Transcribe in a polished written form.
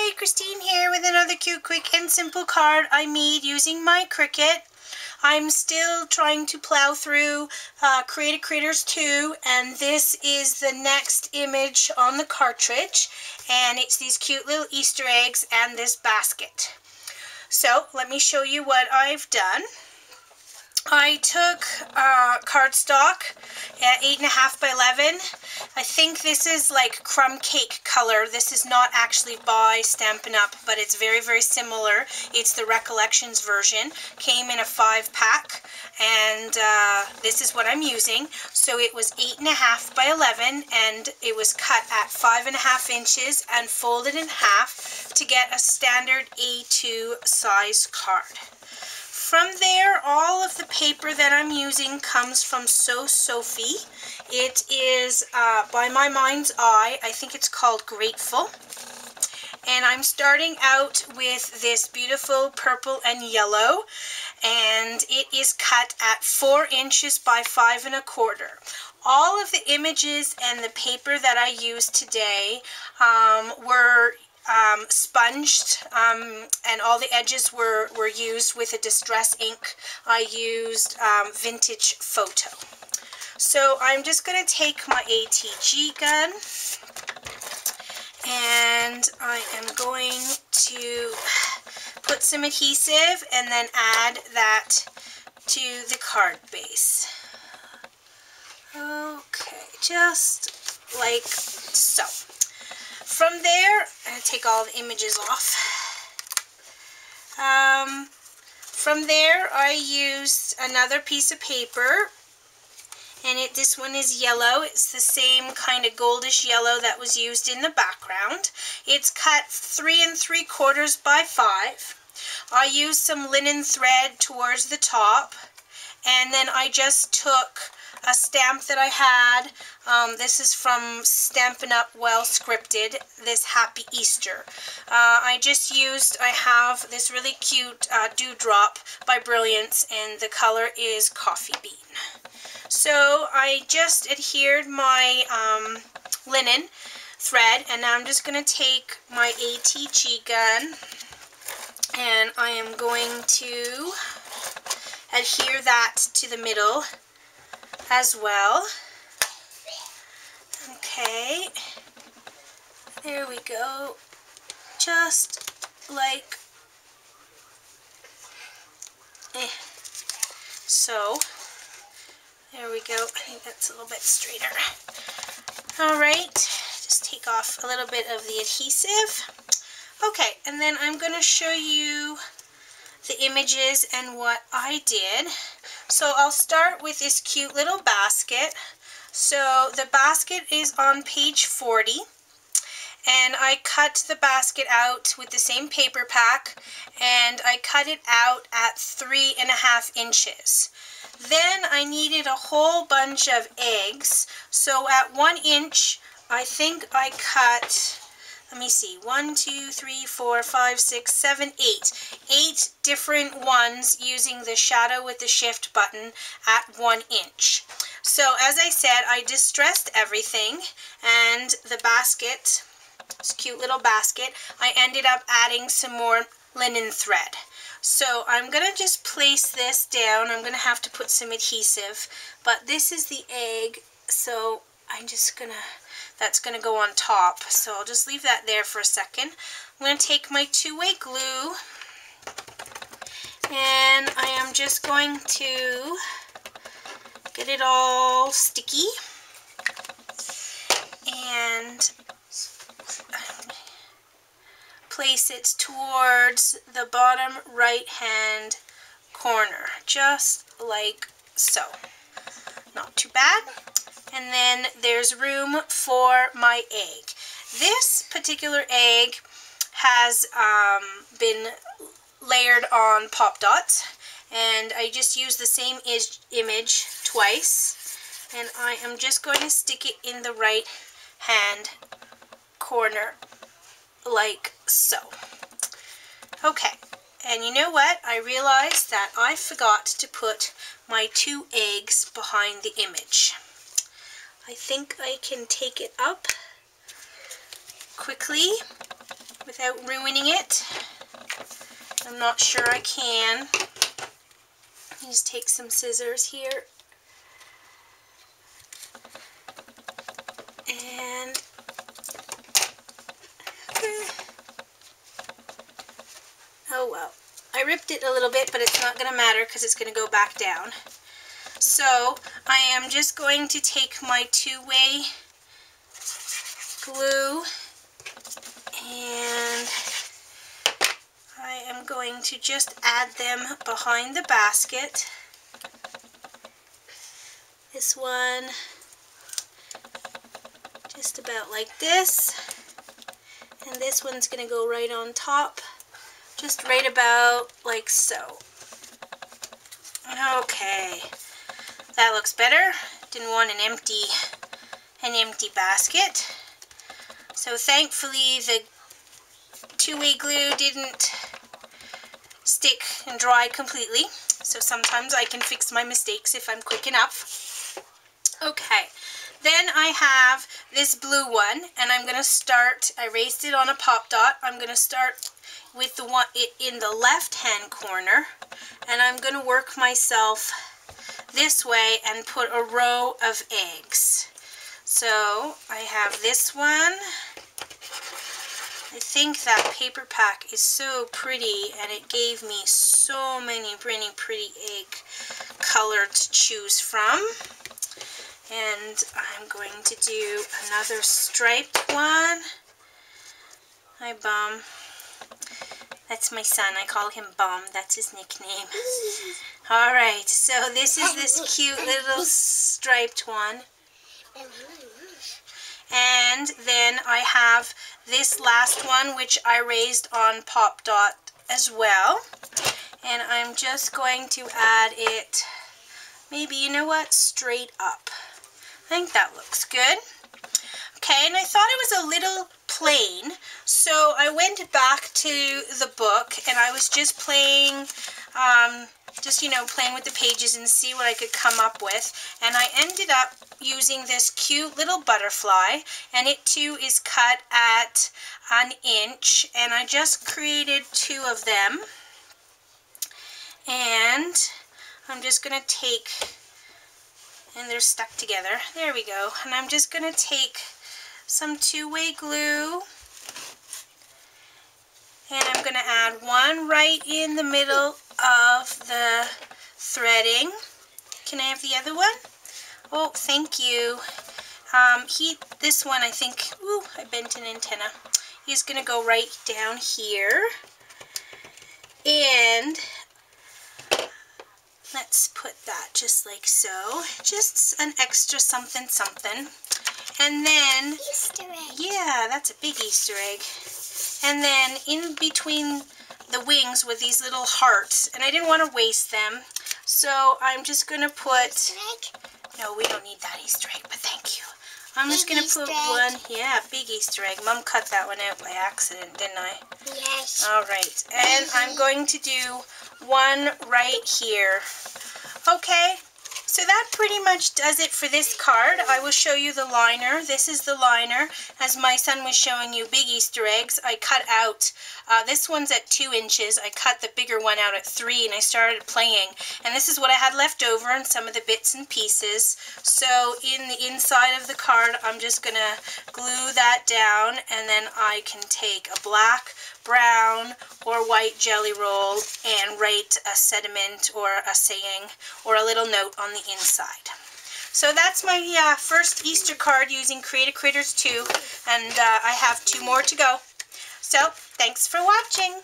Hi, Christine here with another cute, quick, and simple card I made using my Cricut. I'm still trying to plow through Create Critters 2, and this is the next image on the cartridge, and it's these cute little Easter eggs and this basket. So let me show you what I've done. I took cardstock at 8.5 by 11. I think this is like crumb cake color. This is not actually by Stampin' Up, but it's very, very similar. It's the Recollections version. Came in a 5-pack, and this is what I'm using. So it was 8.5 by 11, and it was cut at 5.5 inches and folded in half to get a standard A2 size card. From there, all of the paper that I'm using comes from So Sophie. It is by My Mind's Eye. I think it's called Grateful. And I'm starting out with this beautiful purple and yellow. And it is cut at 4 inches by 5 1/4. All of the images and the paper that I used today were sponged, and all the edges were used with a distress ink. I used Vintage Photo. So I'm just going to take my ATG gun, and I am going to put some adhesive and then add that to the card base. Okay, just like so. From there, I'm going to take all the images off. From there, I used another piece of paper, and this one is yellow. It's the same kind of goldish yellow that was used in the background. It's cut 3 3/4 by 5. I used some linen thread towards the top, and then I just took a stamp that I had. This is from Stampin' Up! Well Scripted, this Happy Easter. I have this really cute dewdrop by Brilliance, and the color is Coffee Bean. So I just adhered my linen thread, and now I'm just going to take my ATG gun, and I am going to adhere that to the middle as well. Okay, there we go, just like so. There we go. I think that's a little bit straighter. Alright, just take off a little bit of the adhesive. Okay, and then I'm going to show you the images and what I did. So I'll start with this cute little basket. So the basket is on page 40, and I cut the basket out with the same paper pack, and I cut it out at 3.5 inches. Then I needed a whole bunch of eggs, so at 1 inch I think I cut, let me see, 1, 2, 3, 4, 5, 6, 7, 8. 8 different ones using the shadow with the shift button at 1 inch. So as I said, I distressed everything, and the basket, this cute little basket, I ended up adding some more linen thread. So I'm going to just place this down. I'm going to have to put some adhesive, but this is the egg, so I'm just going to, that's going to go on top. So I'll just leave that there for a second. I'm going to take my two-way glue, and I am just going to get it all sticky, and place it towards the bottom right hand corner, just like so. Not too bad. And then there's room for my egg. This particular egg has been layered on Pop Dots, and I just used the same image twice, and I am just going to stick it in the right hand corner like so. Okay, and you know what? I realized that I forgot to put my 2 eggs behind the image. I think I can take it up quickly with without ruining it. I'm not sure I can. Just take some scissors here. And oh well, I ripped it a little bit, but it's not going to matter because it's going to go back down. So I am just going to take my two-way glue and I am going to just add them behind the basket. This one just about like this, and this one's going to go right on top, just right about like so. Okay, that looks better. Didn't want an empty basket. So thankfully the two-way glue didn't stick and dry completely. So sometimes I can fix my mistakes if I'm quick enough. Okay, then I have this blue one, and I'm going to start, I raised it on a pop dot. I'm going to start with the one in the left-hand corner, and I'm going to work myself this way and put a row of eggs. So I have this one. I think that paper pack is so pretty, and it gave me so many pretty egg color to choose from. And I'm going to do another striped one. Hi, Bum. That's my son. I call him Bum. That's his nickname. Alright, so this is this cute little striped one. And then I have this last one, which I raised on Pop Dot as well. And I'm just going to add it, maybe, you know what, straight up. I think that looks good. Okay, and I thought it was a little plain, so I went back to the book and I was just playing, playing with the pages and see what I could come up with. And I ended up using this cute little butterfly, and it too is cut at 1 inch, and I just created 2 of them. And I'm just going to take, and they're stuck together, there we go, and I'm just going to take some two-way glue, and I'm going to add one right in the middle of the threading. Can I have the other one? Oh, thank you. This one, I think, ooh, I bent an antenna. He's going to go right down here, and let's put that just like so. Just an extra something something. And then, Easter egg. Yeah, that's a big Easter egg. And then in between the wings with these little hearts, and I didn't want to waste them, so I'm just going to put, Easter egg? No, we don't need that Easter egg, but thank you. I'm just going to put one, yeah, big Easter egg. Mom cut that one out by accident, didn't I? Yes. Alright, and I'm going to do one right here. Okay, so that pretty much does it for this card. I will show you the liner. This is the liner. As my son was showing you big Easter eggs, I cut out, this one's at 2 inches. I cut the bigger one out at 3, and I started playing. And this is what I had left over and some of the bits and pieces. So in the inside of the card, I'm just going to glue that down, and then I can take a black, brown, or white jelly roll and write a sentiment or a saying or a little note on the inside. So that's my first Easter card using Create a Critters 2, and I have 2 more to go. So thanks for watching.